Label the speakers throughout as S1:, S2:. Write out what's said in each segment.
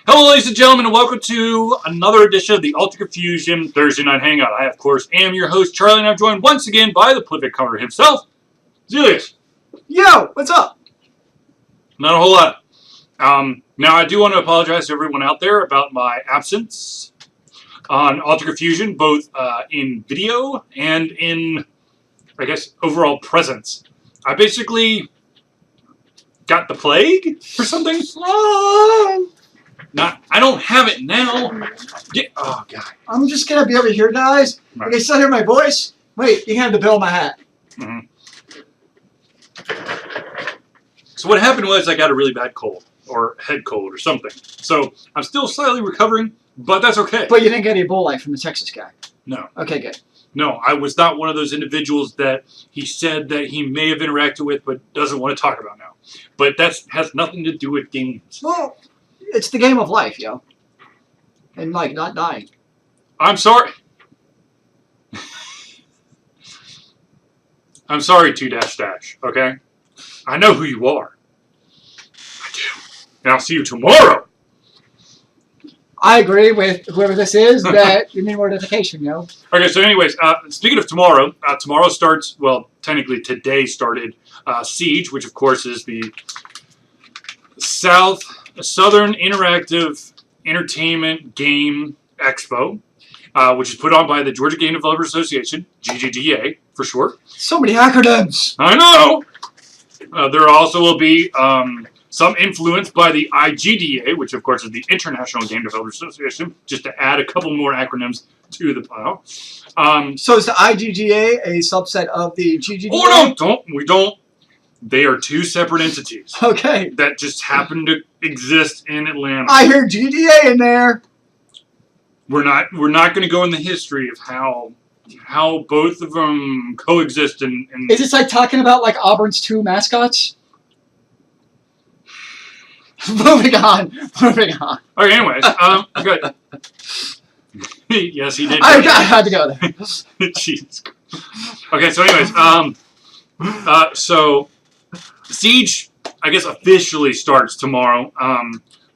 S1: Hello, ladies and gentlemen, and welcome to another edition of the Ultra Confusion Thursday Night Hangout. I, of course, am your host, Charlie, and I'm joined once again by the prolific cover himself, Zealeus.
S2: Yo, what's up?
S1: Not a whole lot. Now, I do want to apologize to everyone out there about my absence on Ultra Confusion, both in video and in, I guess, overall presence. I basically got the plague or something. I don't have it now. Oh, God.
S2: I'm just going to be over here, guys.
S1: Right.
S2: Okay, still hear my voice? Wait, you can have the bill in my hat.
S1: Mm-hmm. So what happened was I got a really bad cold, or head cold, or something. So I'm still slightly recovering, but that's okay.
S2: But you didn't get Ebola from the Texas guy?
S1: No.
S2: Okay, good.
S1: No, I was not one of those individuals that he said that he may have interacted with, but doesn't want to talk about now. But that has nothing to do with games.
S2: Well, it's the game of life, yo. And, like, not dying.
S1: I'm sorry. I'm sorry, 2-. Okay? I know who you are. I do. And I'll see you tomorrow.
S2: I agree with whoever this is that you need more dedication, yo.
S1: Okay, so anyways, speaking of tomorrow, tomorrow starts, well, technically today started Siege, which of course is the Southern Interactive Entertainment Game Expo, which is put on by the Georgia Game Developers Association, GGDA for short.
S2: So many acronyms.
S1: I know! There also will be some influence by the IGDA, which of course is the International Game Developers Association, just to add a couple more acronyms to the pile.
S2: So is the IGGA a subset of the GGDA?
S1: Oh, no, we don't. They are two separate entities.
S2: Okay.
S1: That just happen to exist in Atlanta.
S2: I hear GDA in there.
S1: We're not going to go in the history of how both of them coexist in
S2: Is this like talking about like Auburn's two mascots? Moving on.
S1: Okay, anyways, good. Yes, he did.
S2: I had to go there.
S1: Jesus. Okay, so anyways, so Siege, I guess, officially starts tomorrow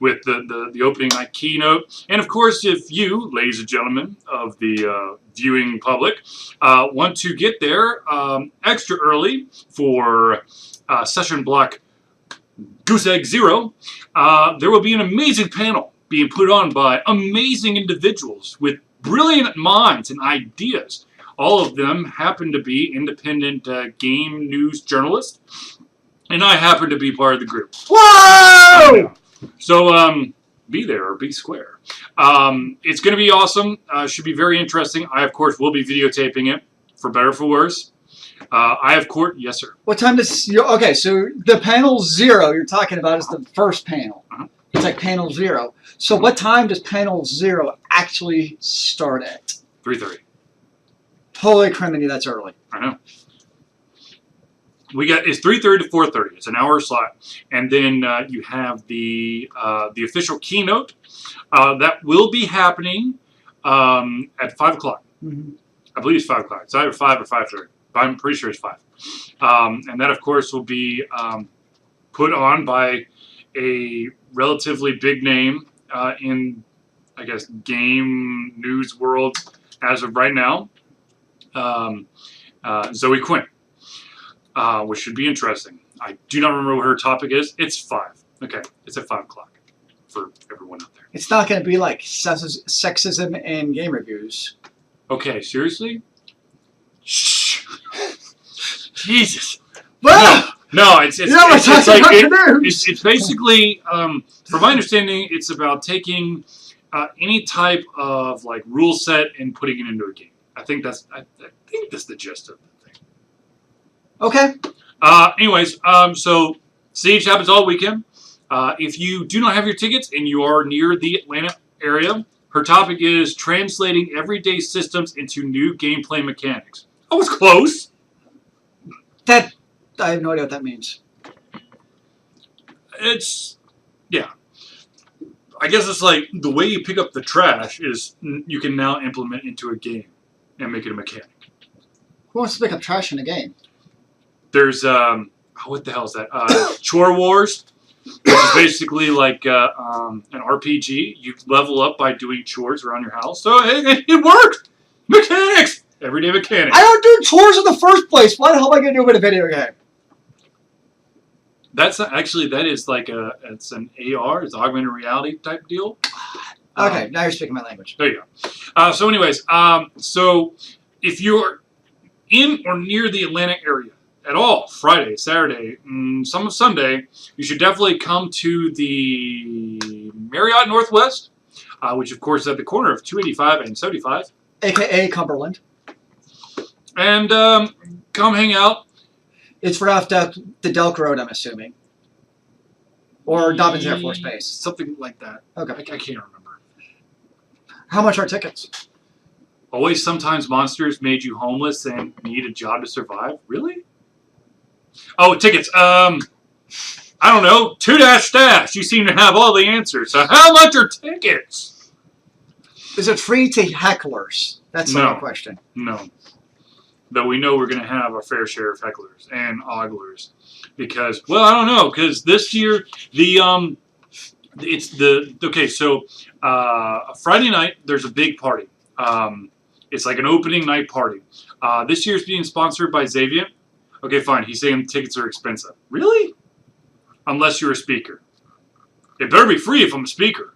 S1: with the opening night keynote. And of course, if you, ladies and gentlemen of the viewing public, want to get there extra early for session block Goose Egg 0, there will be an amazing panel being put on by amazing individuals with brilliant minds and ideas. All of them happen to be independent game news journalists, and I happen to be part of the group.
S2: Whoa!
S1: So be there or be square. It's going to be awesome. Should be very interesting. I, of course, will be videotaping it, for better or for worse. I have court. Yes, sir.
S2: What time does... Okay, so the panel 0 you're talking about is the first panel. It's like panel 0. So what time does panel 0 actually start at?
S1: 3:30.
S2: Holy criminy, that's early.
S1: I know. It's 3:30 to 4:30. It's an hour slot, and then you have the official keynote that will be happening at 5 o'clock.
S2: Mm-hmm.
S1: I believe it's 5 o'clock. It's either 5 or 5:30. But I'm pretty sure it's 5. And that, of course, will be put on by a relatively big name in, I guess, game news world as of right now, Zoe Quinn, which should be interesting. I do not remember what her topic is. It's 5. Okay, it's at 5 o'clock for everyone out there.
S2: It's not going to be like sexism in game reviews.
S1: Okay, seriously? Shh. Jesus.
S2: Well,
S1: no, it's basically, from my understanding, it's about taking any type of like rule set and putting it into a game. I think that's the gist of the thing.
S2: Okay.
S1: Anyways, so Siege happens all weekend. If you do not have your tickets and you are near the Atlanta area, her topic is translating everyday systems into new gameplay mechanics. I was close.
S2: I have no idea what that means.
S1: Yeah. I guess it's like the way you pick up the trash is you can now implement into a game and make it a mechanic.
S2: Who wants to pick up trash in a game?
S1: There's, what the hell is that? Chore Wars. which is basically like an RPG. You level up by doing chores around your house. So it works. Mechanics. Everyday mechanics.
S2: I don't do chores in the first place. Why the hell am I going to do it in a video game?
S1: That's actually it's an AR, it's augmented reality type deal.
S2: Okay, now you're speaking my language.
S1: There you go. So anyways, so if you're in or near the Atlanta area at all, Friday, Saturday, some Sunday, you should definitely come to the Marriott Northwest, which of course is at the corner of 285 and 75.
S2: AKA Cumberland.
S1: And come hang out.
S2: It's right off the Delk Road, I'm assuming. Or Dobbins Air Force Base.
S1: Something like that.
S2: Okay.
S1: I can't remember.
S2: How much are tickets?
S1: Always sometimes monsters made you homeless and need a job to survive. Really? Oh, tickets. I don't know. 2-stash. You seem to have all the answers. So how much are tickets?
S2: Is it free to hecklers? That's the real question.
S1: No. Though we know we're going to have our fair share of hecklers and oglers. Because, well, I don't know. Because this year, Friday night, there's a big party. It's like an opening night party. This year's being sponsored by Zealeus. Okay, fine. He's saying tickets are expensive. Really? Unless you're a speaker. It better be free if I'm a speaker.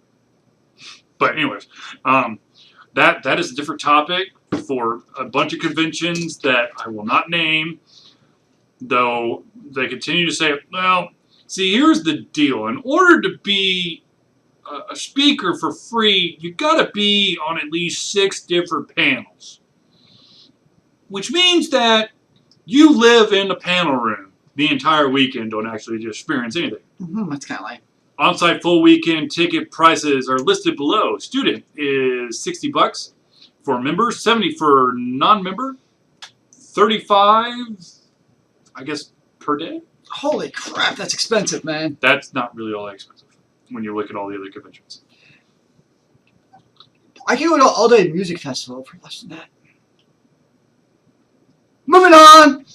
S1: But anyways, that is a different topic for a bunch of conventions that I will not name. Though they continue to say, well, see, here's the deal. In order to be a speaker for free, you got to be on at least 6 different panels. Which means that you live in the panel room the entire weekend, don't actually experience anything.
S2: That's kind of lame.
S1: On-site full weekend ticket prices are listed below. Student is $60 for members, $70 for non-member, $35, I guess, per day.
S2: Holy crap, that's expensive, man.
S1: That's not really all that expensive when you look at all the other conventions.
S2: I can go to an all-day music festival for less than that. Moving on!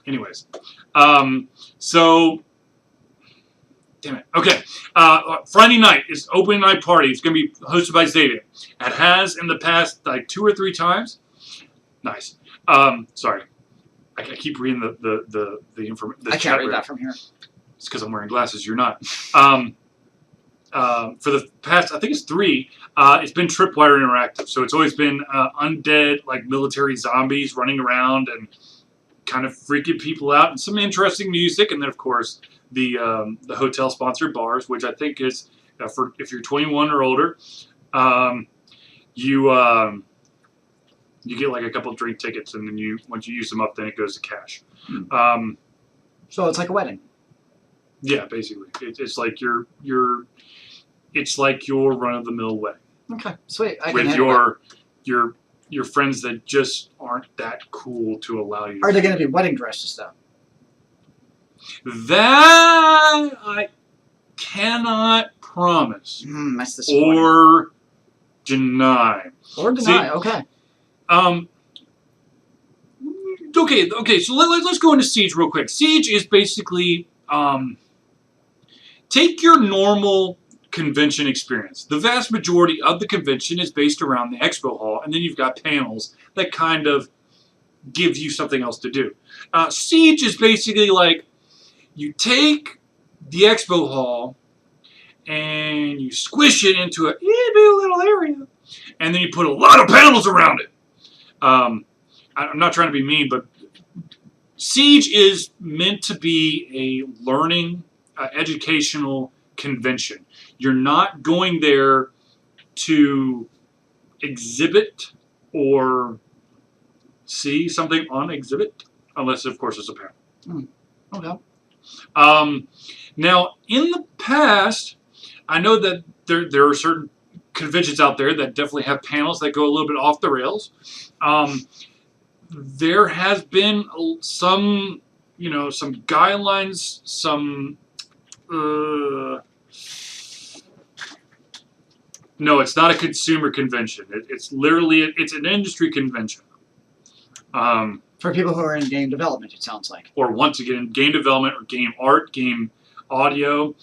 S1: Anyways, so, damn it. Okay, Friday night is opening night party. It's going to be hosted by Zealeus. It has in the past like 2 or 3 times. Nice. Sorry. I keep reading the information.
S2: I can't read that from here.
S1: It's because I'm wearing glasses. You're not. For the past, I think it's 3, it's been Tripwire Interactive. So it's always been undead, like military zombies running around and kind of freaking people out, and some interesting music. And then, of course, the hotel sponsored bars, which I think is for if you're 21 or older, you get like a couple of drink tickets, and then once you use them up, then it goes to cash.
S2: So it's like a wedding.
S1: Yeah, basically, it's like your run of the mill wedding.
S2: Okay, sweet.
S1: With your friends that just aren't that cool to allow you.
S2: Are they going to be wedding dresses though?
S1: That I cannot promise
S2: that's disappointing.
S1: or deny.
S2: See, okay.
S1: Okay. So let's go into Siege real quick. Siege is basically take your normal convention experience. The vast majority of the convention is based around the expo hall, and then you've got panels that kind of give you something else to do. Siege is basically like you take the expo hall and you squish it into a little area, and then you put a lot of panels around it. I'm not trying to be mean, but Siege is meant to be a learning, educational convention. You're not going there to exhibit or see something on exhibit, unless, of course, it's a panel.
S2: Okay.
S1: Now, in the past, I know that there are certain conventions out there that definitely have panels that go a little bit off the rails. There has been some guidelines, some. No, it's not a consumer convention. It's literally it's an industry convention.
S2: For people who are in game development, it sounds like.
S1: Or want to get in game development or game art, game audio.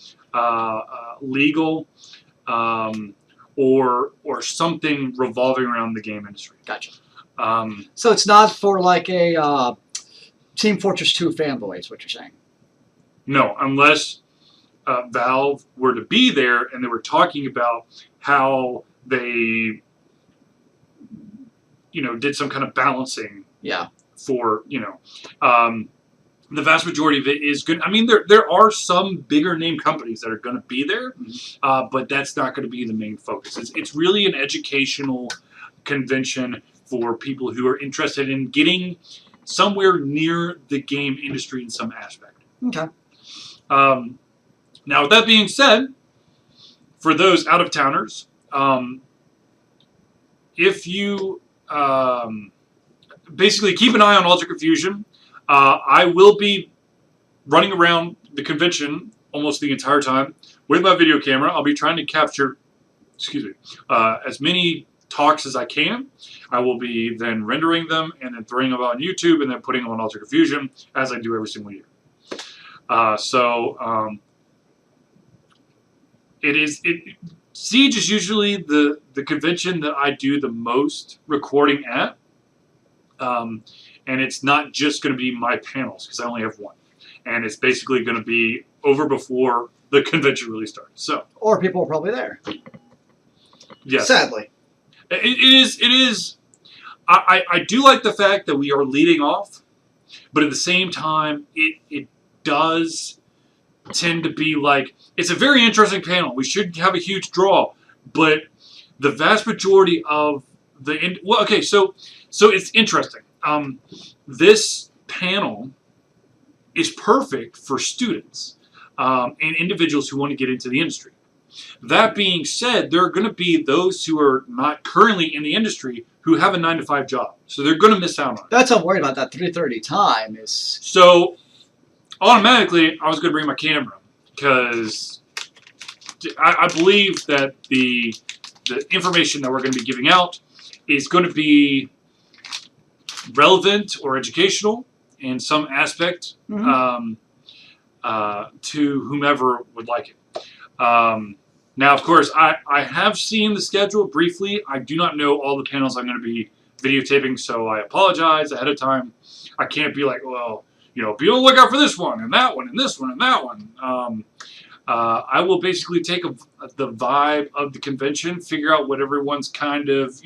S1: legal, or something revolving around the game industry.
S2: Gotcha.
S1: Um,
S2: So it's not for like a Team Fortress 2 fanboy, is what you're saying.
S1: no, unless Valve were to be there and they were talking about how they, did some kind of balancing.
S2: Yeah.
S1: For the vast majority of it is good. I mean, there are some bigger name companies that are going to be there, but that's not going to be the main focus. It's really an educational convention for people who are interested in getting somewhere near the game industry in some aspect.
S2: Okay.
S1: Now, with that being said, for those out-of-towners, if you basically keep an eye on Alter Confusion, I will be running around the convention almost the entire time with my video camera. I'll be trying to capture, as many talks as I can. I will be then rendering them and then throwing them on YouTube and then putting them on Alter Confusion as I do every single year. Siege is usually the convention that I do the most recording at. And it's not just going to be my panels, because I only have one. And it's basically going to be over before the convention really starts. So,
S2: or people are probably there.
S1: Yes.
S2: Sadly.
S1: It is. I do like the fact that we are leading off, but at the same time, it does tend to be like, it's a very interesting panel. We should have a huge draw, but the vast majority of so it's interesting. This panel is perfect for students and individuals who want to get into the industry. That being said, there are going to be those who are not currently in the industry who have a 9-to-5 job, so they're going to miss out on it.
S2: That's what I'm worried about. That 3:30 time is.
S1: So automatically, I was going to bring my camera because I believe that the information that we're going to be giving out is going to be relevant or educational in some aspect to whomever would like it. Now, of course, I have seen the schedule briefly. I do not know all the panels I'm going to be videotaping, so I apologize ahead of time. I can't be like, well, be on the lookout for this one and that one and this one and that one. I will basically take the vibe of the convention, figure out what everyone's kind of,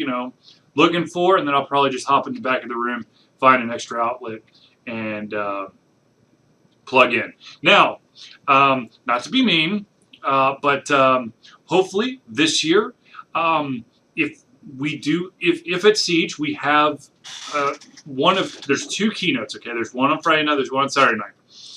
S1: looking for, and then I'll probably just hop in the back of the room, find an extra outlet, and plug in. Now, not to be mean, but hopefully this year, if at Siege we have there's two keynotes, okay? There's one on Friday night, there's one on Saturday night.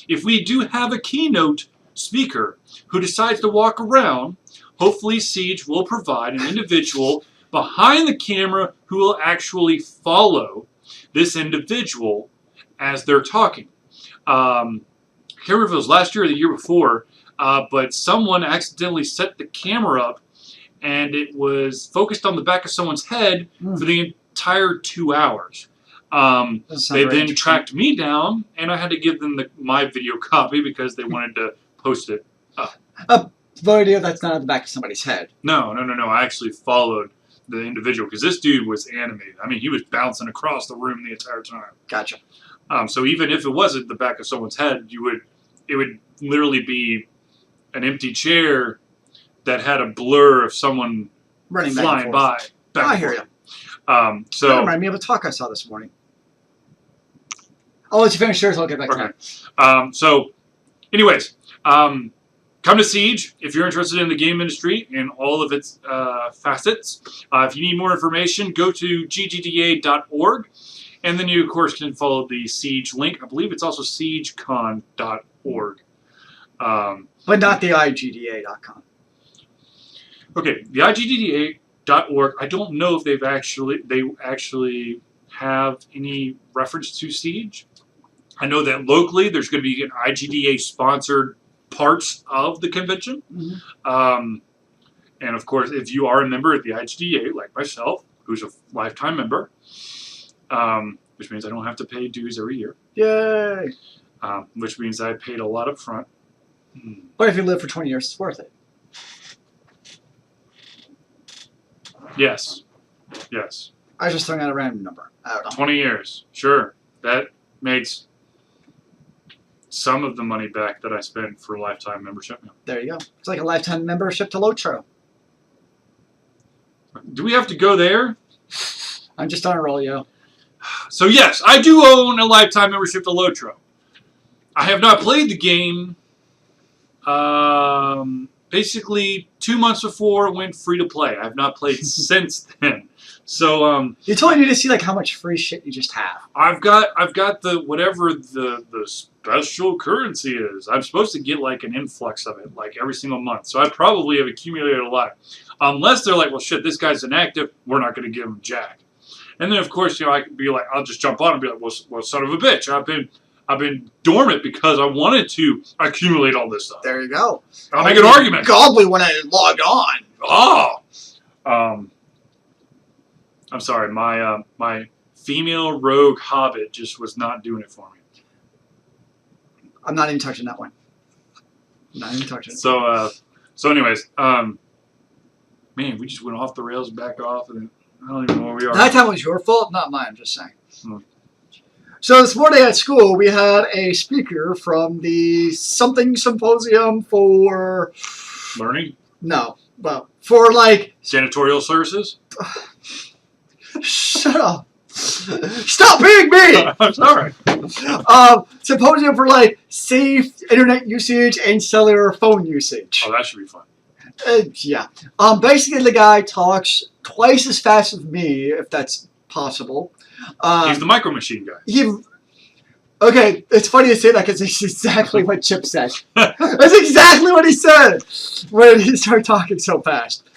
S1: If we do have a keynote speaker who decides to walk around, hopefully Siege will provide an individual behind the camera who will actually follow this individual as they're talking. I can't remember if it was last year or the year before, but someone accidentally set the camera up and it was focused on the back of someone's head for the entire 2 hours. They then tracked me down, and I had to give them my video copy because they wanted to post it up.
S2: A video that's not on the back of somebody's head.
S1: No. I actually followed the individual because this dude was animated. I mean, he was bouncing across the room the entire time.
S2: Gotcha.
S1: So even if it wasn't the back of someone's head, it would literally be an empty chair that had a blur of someone
S2: running
S1: flying by.
S2: I hear you.
S1: So
S2: that reminded me of a talk I saw this morning. I'll let you finish yours. I'll get back to
S1: that. So, anyways, come to Siege if you're interested in the game industry and all of its facets. If you need more information, go to ggda.org. And then you, of course, can follow the Siege link. I believe it's also siegecon.org.
S2: But not the igda.com.
S1: Okay, the igda.org, I don't know if they actually have any reference to Siege. I know that locally there's going to be an IGDA-sponsored parts of the convention. And, of course, if you are a member of the IGDA, like myself, who's a lifetime member, which means I don't have to pay dues every year.
S2: Yay!
S1: Which means I paid a lot up front.
S2: But if you live for 20 years, it's worth it.
S1: Yes. Yes.
S2: I was just throwing out a random number. I don't know.
S1: 20 years. Sure. That makes some of the money back that I spent for a lifetime membership.
S2: There you go. It's like a lifetime membership to Lotro.
S1: Do we have to go there?
S2: I'm just on a roll, yo.
S1: So yes, I do own a lifetime membership to Lotro. I have not played the game. Basically, 2 months before it went free to play. I have not played since then. So
S2: You totally need to see like how much free shit you just have.
S1: I've got the whatever the special currency is. I'm supposed to get like an influx of it like every single month. So I probably have accumulated a lot. Unless they're like, well, shit, this guy's inactive. We're not going to give him jack. And then of course, you know, I could be like, I'll just jump on and be like, well, son of a bitch, I've been dormant because I wanted to accumulate all this stuff.
S2: There you go.
S1: I'll make an argument.
S2: Godly when I log on.
S1: Oh. I'm sorry, my female rogue hobbit just was not doing it for me.
S2: I'm not even touching that one. Not even touching it.
S1: So anyways, man, we just went off the rails, back off, and I don't even know where we are.
S2: That time was your fault, not mine. I'm just saying. So this morning at school, we had a speaker from the something symposium for
S1: Learning?
S2: No, well, for like
S1: Janitorial services?
S2: Shut up! Stop being me!
S1: I'm sorry.
S2: Symposium for like safe internet usage and cellular phone usage.
S1: Oh, that should be fun.
S2: Yeah. Basically, the guy talks twice as fast as me, if that's possible.
S1: He's the micro machine guy.
S2: Okay, it's funny to say that because it's exactly what Chip said. That's exactly what he said when he started talking so fast.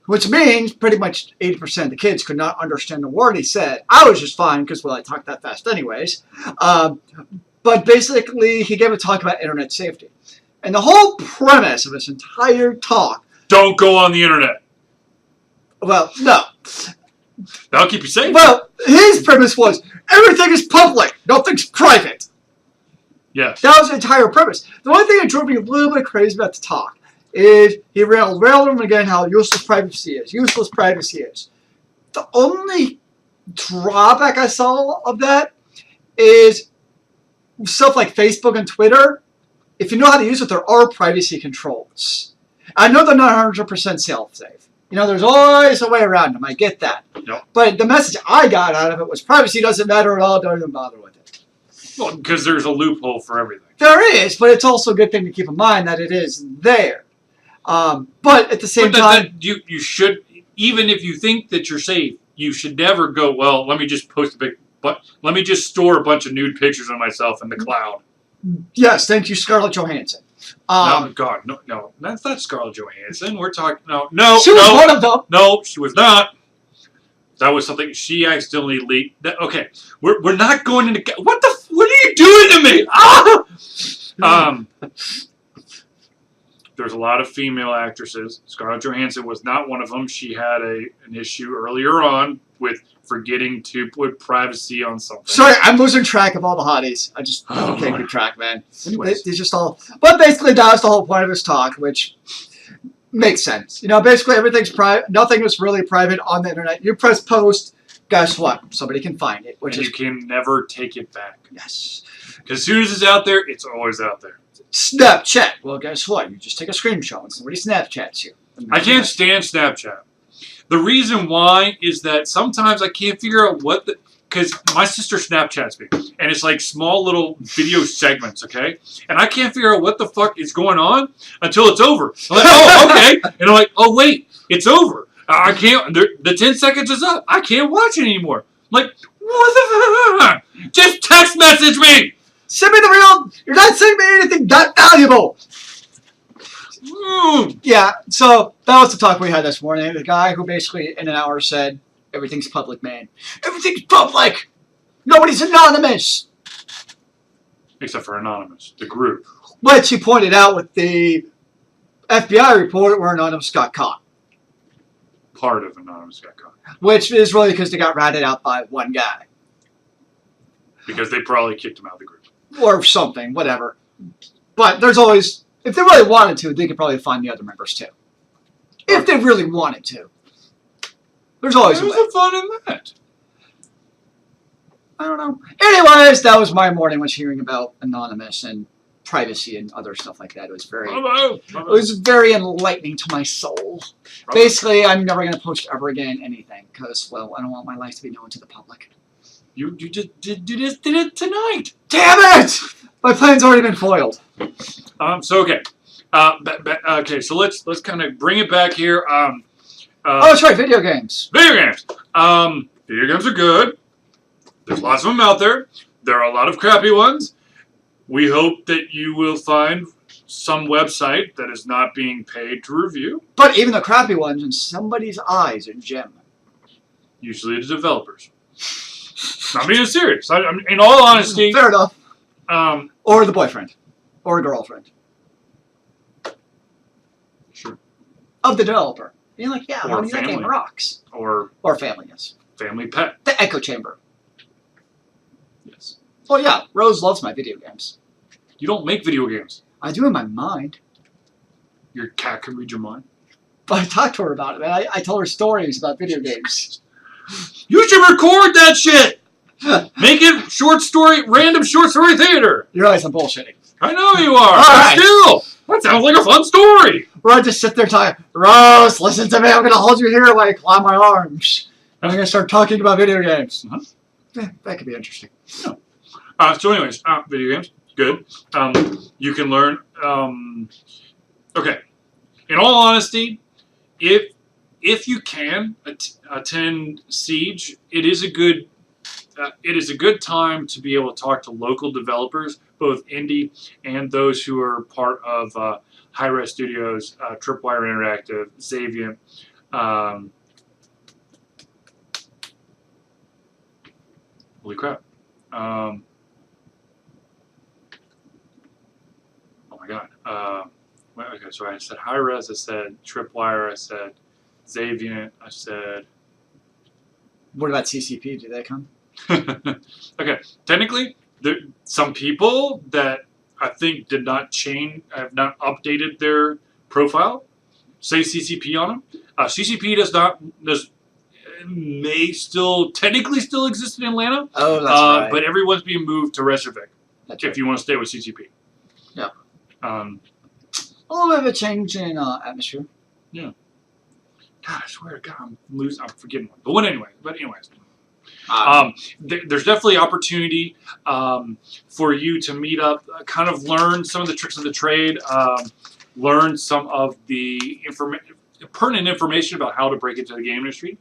S2: Which means pretty much 80% of the kids could not understand the word he said. I was just fine because, well, I talk that fast anyways. But basically, he gave a talk about internet safety. And the whole premise of his entire talk...
S1: Don't go on the internet.
S2: Well, no.
S1: That'll keep you safe.
S2: Well, his premise was, everything is public, nothing's private.
S1: Yes.
S2: That was the entire premise. The one thing that drove me a little bit crazy about the talk is he railed him again how useless privacy is. Useless privacy is. The only drawback I saw of that is stuff like Facebook and Twitter. If you know how to use it, there are privacy controls. I know they're not 100% self-safe. You know, there's always a way around them. I get that.
S1: Yep.
S2: But the message I got out of it was privacy doesn't matter at all. Don't even bother with it.
S1: Well, because there's a loophole for everything.
S2: There is, but it's also a good thing to keep in mind that it is there. But at the same time...
S1: you should, even if you think that you're safe, you should never go, well, let me just post a big... But let me just store a bunch of nude pictures of myself in the cloud.
S2: Yes, thank you, Scarlett Johansson.
S1: No, God, no, that's not Scarlett Johansson. We're talking, no.
S2: She was one of them.
S1: No, she was not. That was something she accidentally leaked. Okay, we're not going into. What are you doing to me? Ah! There's a lot of female actresses. Scarlett Johansson was not one of them. She had an issue earlier on with forgetting to put privacy on something.
S2: Sorry, I'm losing track of all the hotties. I just can't keep track, man. It's just all... But basically, that was the whole point of his talk, which makes sense. You know, basically, everything's private. Nothing is really private on the internet. You press post, guess what? Somebody can find it.
S1: And you can never take it back.
S2: Yes.
S1: Because as soon as it's out there, it's always out there.
S2: Snapchat. Well, guess what? You just take a screenshot and somebody Snapchats you.
S1: I can't stand Snapchat. The reason why is that sometimes I can't figure out what the... Because my sister Snapchats me. And it's like small little video segments, okay? And I can't figure out what the fuck is going on until it's over. I'm like, oh, okay. And I'm like, oh, wait. It's over. I can't... The 10 seconds is up. I can't watch it anymore. I'm like, what the fuck? Just text message me!
S2: Send me the real... You're not sending me anything that valuable! Yeah, so that was the talk we had this morning. The guy who basically in an hour said, everything's public, man. Everything's public! Nobody's anonymous!
S1: Except for Anonymous, the group.
S2: Which he pointed out with the FBI report where Anonymous got caught.
S1: Part of Anonymous got caught.
S2: Which is really because they got ratted out by one guy.
S1: Because they probably kicked him out of the group.
S2: Or something, whatever. But there's always, if they really wanted to, they could probably find the other members too. If they really wanted to. There's always a way.
S1: There's the fun in that.
S2: I don't know. Anyways, that was my morning was hearing about Anonymous and privacy and other stuff like that. It was very enlightening to my soul. Basically, I'm never going to post ever again anything because, well, I don't want my life to be known to the public.
S1: You just did it tonight.
S2: Damn it! My plan's already been foiled.
S1: So okay. Okay, so let's kind of bring it back here.
S2: Oh, that's right, video games.
S1: Video games. Video games are good. There's lots of them out there. There are a lot of crappy ones. We hope that you will find some website that is not being paid to review.
S2: But even the crappy ones, in somebody's eyes, are gem.
S1: Usually the developers. Not being serious. In all honesty.
S2: Fair enough. Or the boyfriend. Or girlfriend.
S1: Sure.
S2: Of the developer. You're like, yeah,
S1: Or
S2: that game
S1: family.
S2: rocks.
S1: Or
S2: family, yes.
S1: family pet.
S2: The echo chamber.
S1: Yes.
S2: Well, yeah, Rose loves my video games.
S1: You don't make video games.
S2: I do in my mind.
S1: Your cat can read your mind.
S2: But I talked to her about it, man. I told her stories about video games.
S1: You should record that shit! Make it random short story theater!
S2: You realize I'm bullshitting.
S1: I know you are!
S2: All right.
S1: Still! That sounds like a fun story!
S2: Or I just sit there talking, Rose, listen to me, I'm going to hold you here while you climb my arms. And I'm going to start talking about video games.
S1: Uh-huh.
S2: Yeah, that could be interesting.
S1: No. So anyways, video games, good. You can learn, okay. In all honesty, if you can attend Siege, it is a good time to be able to talk to local developers, both indie and those who are part of Hi-Res Studios, Tripwire Interactive, Xavier. Holy crap. Oh my god. Okay, so I said Hi-Res, I said Tripwire, I said Xavier, I said...
S2: What about CCP? Do they come?
S1: Okay, technically, some people that I think did not have not updated their profile, say CCP on them. CCP may technically still exist in Atlanta.
S2: Oh, that's right.
S1: But everyone's being moved to Reykjavik
S2: That's
S1: if
S2: right.
S1: you want to stay with CCP.
S2: Yeah.
S1: A
S2: little bit of a change in atmosphere.
S1: God, I swear to God, I'm forgetting one. But anyways. There's definitely opportunity for you to meet up, kind of learn some of the tricks of the trade, learn some of the pertinent information about how to break into the game industry.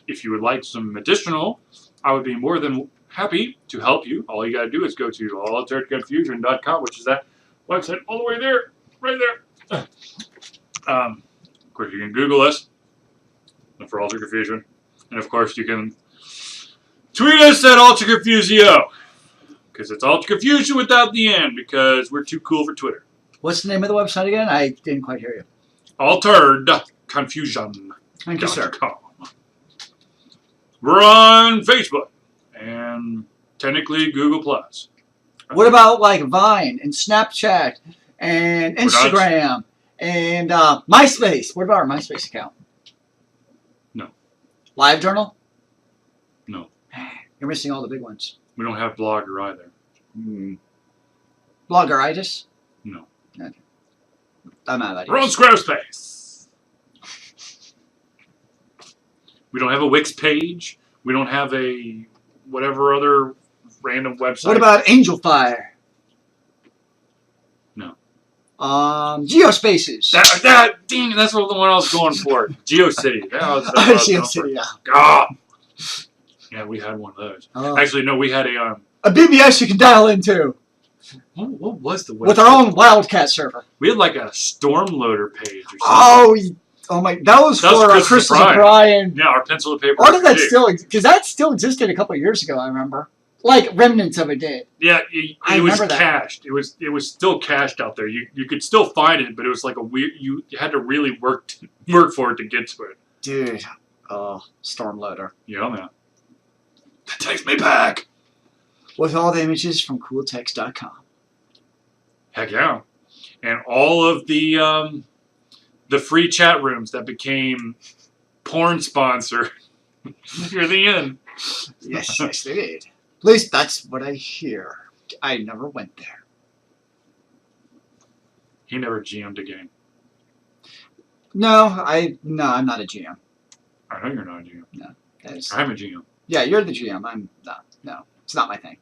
S1: If you would like some additional, I would be more than happy to help you. All you got to do is go to alternateconfusion.com, which is that website all the way there, right there. Of course, you can Google us for Alter Confusion. And of course, you can tweet us at AlterConfusio. Because it's Alter Confusion without the end, because we're too cool for Twitter.
S2: What's the name of the website again? I didn't quite hear you.
S1: Altered Confusion.
S2: Thank you, sir.
S1: We're on Facebook and technically Google Plus.
S2: What about like Vine and Snapchat and Instagram and MySpace? What about our MySpace account?
S1: No.
S2: LiveJournal?
S1: No.
S2: You're missing all the big ones.
S1: We don't have Blogger either.
S2: Bloggeritis?
S1: No.
S2: Okay. I'm out of ideas.
S1: We're on Squarespace. We don't have a Wix page. We don't have a whatever other random website.
S2: What about AngelFire?
S1: No.
S2: Geospaces.
S1: Dang, that's what the one I was going for. GeoCity. That was
S2: GeoCity, yeah.
S1: God. Yeah, we had one of those.
S2: Oh.
S1: Actually, no, we had a
S2: BBS you can dial into.
S1: What was the website?
S2: With our own Wildcat server.
S1: We had like a Stormloader page or something.
S2: Oh my! That was for Christmas O'Brien.
S1: Yeah, our pencil to paper.
S2: Or did that still? Because that still existed a couple of years ago. I remember, like remnants of it did.
S1: Yeah, it was cached. It was still cached out there. You could still find it, but it was like a weird. You had to really work for it to get to it.
S2: Dude, Stormloader.
S1: Yeah, man. That takes me back.
S2: With all the images from CoolText.com.
S1: Heck yeah. And all of the free chat rooms that became porn sponsor near the end.
S2: Yes, yes, they did. At least that's what I hear. I never went there.
S1: He never GM'd a game.
S2: No, I'm not a GM.
S1: I know you're not a GM.
S2: No, that is,
S1: I'm a GM.
S2: yeah, you're the GM. I'm not. No, it's not my thing.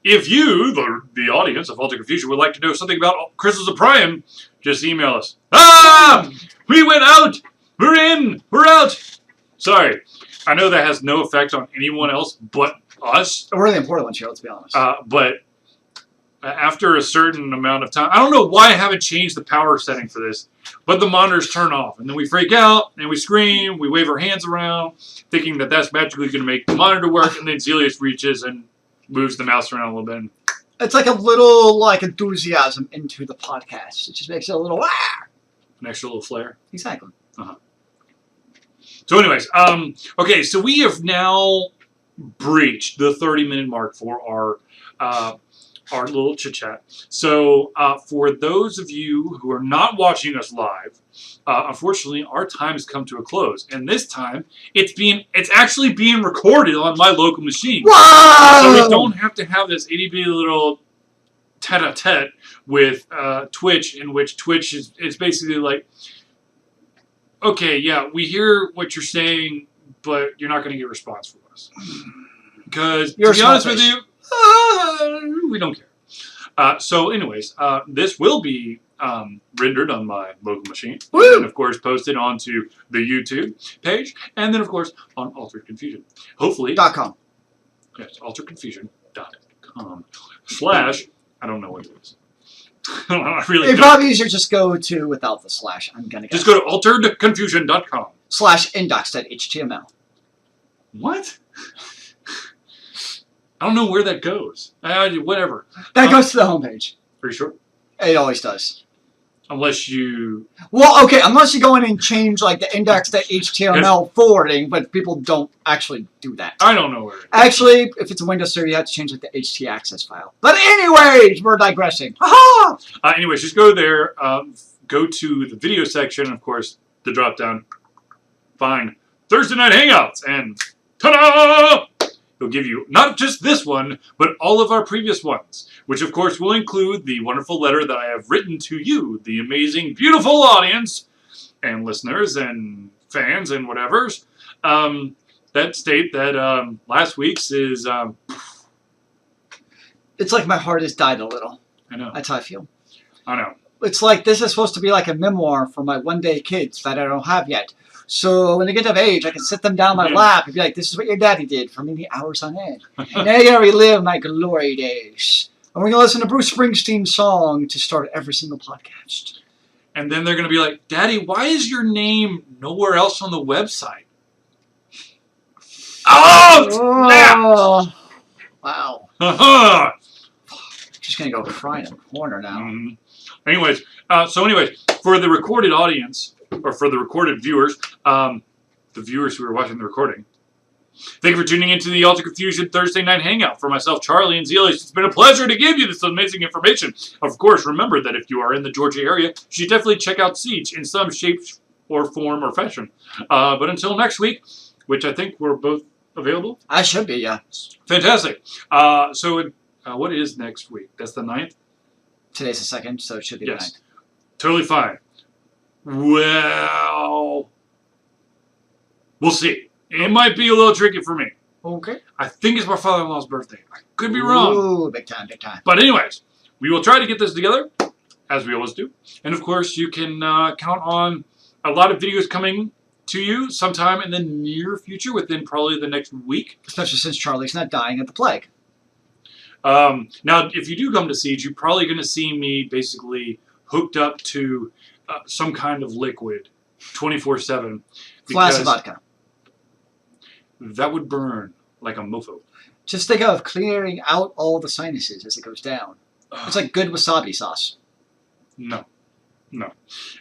S1: If you, the audience of Alter Confusion, would like to know something about Crystals of Priam, just email us. Ah! We went out! We're in! We're out! Sorry. I know that has no effect on anyone else but us.
S2: We're the important ones here, let's be honest.
S1: But after a certain amount of time, I don't know why I haven't changed the power setting for this, but the monitors turn off. And then we freak out, and we scream, we wave our hands around, thinking that that's magically going to make the monitor work, and then Zealeus reaches and moves the mouse around a little bit.
S2: It's like a little enthusiasm into the podcast. It just makes it a little
S1: An extra little flair.
S2: Exactly.
S1: So anyways, okay, so we have now breached the 30-minute mark for our little chit-chat. So for those of you who are not watching us live, unfortunately, our time has come to a close. And this time, it's actually being recorded on my local machine.
S2: Wow!
S1: So we don't have to have this itty-bitty little tete-a-tete with Twitch, in which Twitch is basically like, okay, yeah, we hear what you're saying, but you're not going to get a response from us. Because, to be honest with you, we don't care. So anyways, this will be rendered on my local machine.
S2: Woo!
S1: And, of course, posted onto the YouTube page. And then, of course, on Altered Confusion. Hopefully.
S2: .com.
S1: Yes, alteredconfusion.com / I don't know what it is. I really
S2: It'd
S1: don't.
S2: probably easier just go to without the slash. I'm going to guess.
S1: Just go to alteredconfusion.com.
S2: /index.html.
S1: What? I don't know where that goes. Whatever.
S2: That goes to the homepage.
S1: Are you sure?
S2: It always does.
S1: Unless you...
S2: Well, okay, unless you go in and change the index.html forwarding, but people don't actually do that.
S1: I don't know where it is.
S2: Actually, if it's a Windows server, you have to change the htaccess file. But anyways, we're digressing. Aha!
S1: Anyways, just go there, go to the video section, and of course, the drop-down. Find Thursday Night Hangouts, and ta-da! It'll give you not just this one, but all of our previous ones, which of course will include the wonderful letter that I have written to you, the amazing, beautiful audience, and listeners, and fans, and whatevers, that state that last week's is...
S2: It's like my heart has died a little.
S1: I know.
S2: That's how I feel.
S1: I know.
S2: It's like this is supposed to be like a memoir for my one-day kids that I don't have yet. So when they get of age, I can sit them down on my lap and be like, this is what your daddy did for many hours on end. And I gotta relive my glory days. And we're gonna listen to Bruce Springsteen's song to start every single podcast.
S1: And then they're going to be like, Daddy, why is your name nowhere else on the website? Oh,
S2: wow.
S1: snap!
S2: Just gonna go cry in a corner now.
S1: Anyways, for the recorded audience, or for the recorded viewers, the viewers who are watching the recording, thank you for tuning into the Alter Confusion Thursday Night Hangout. For myself, Charlie, and Zealeus, it's been a pleasure to give you this amazing information. Of course, remember that if you are in the Georgia area, you should definitely check out Siege in some shape or form or fashion. But until next week, which I think we're both available.
S2: I should be, yeah.
S1: Fantastic. What is next week? That's the 9th?
S2: Today's the 2nd, so it should be the 9th.
S1: Totally fine. Well, we'll see. It might be a little tricky for me.
S2: Okay.
S1: I think it's my father-in-law's birthday. I could be wrong.
S2: Ooh, big time, big time.
S1: But anyways, we will try to get this together, as we always do. And of course, you can count on a lot of videos coming to you sometime in the near future, within probably the next week.
S2: Especially since Charlie's not dying of the plague.
S1: Now, if you do come to Siege, you're probably going to see me basically hooked up to some kind of liquid 24/7.
S2: Glass of vodka.
S1: That would burn like a mofo.
S2: Just think of clearing out all the sinuses as it goes down. It's like good wasabi sauce.
S1: No.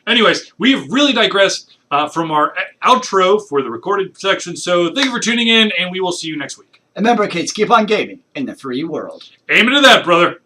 S1: Anyways, we've really digressed from our outro for the recorded section, so thank you for tuning in, and we will see you next week.
S2: Remember, kids, keep on gaming in the free world.
S1: Amen to that, brother.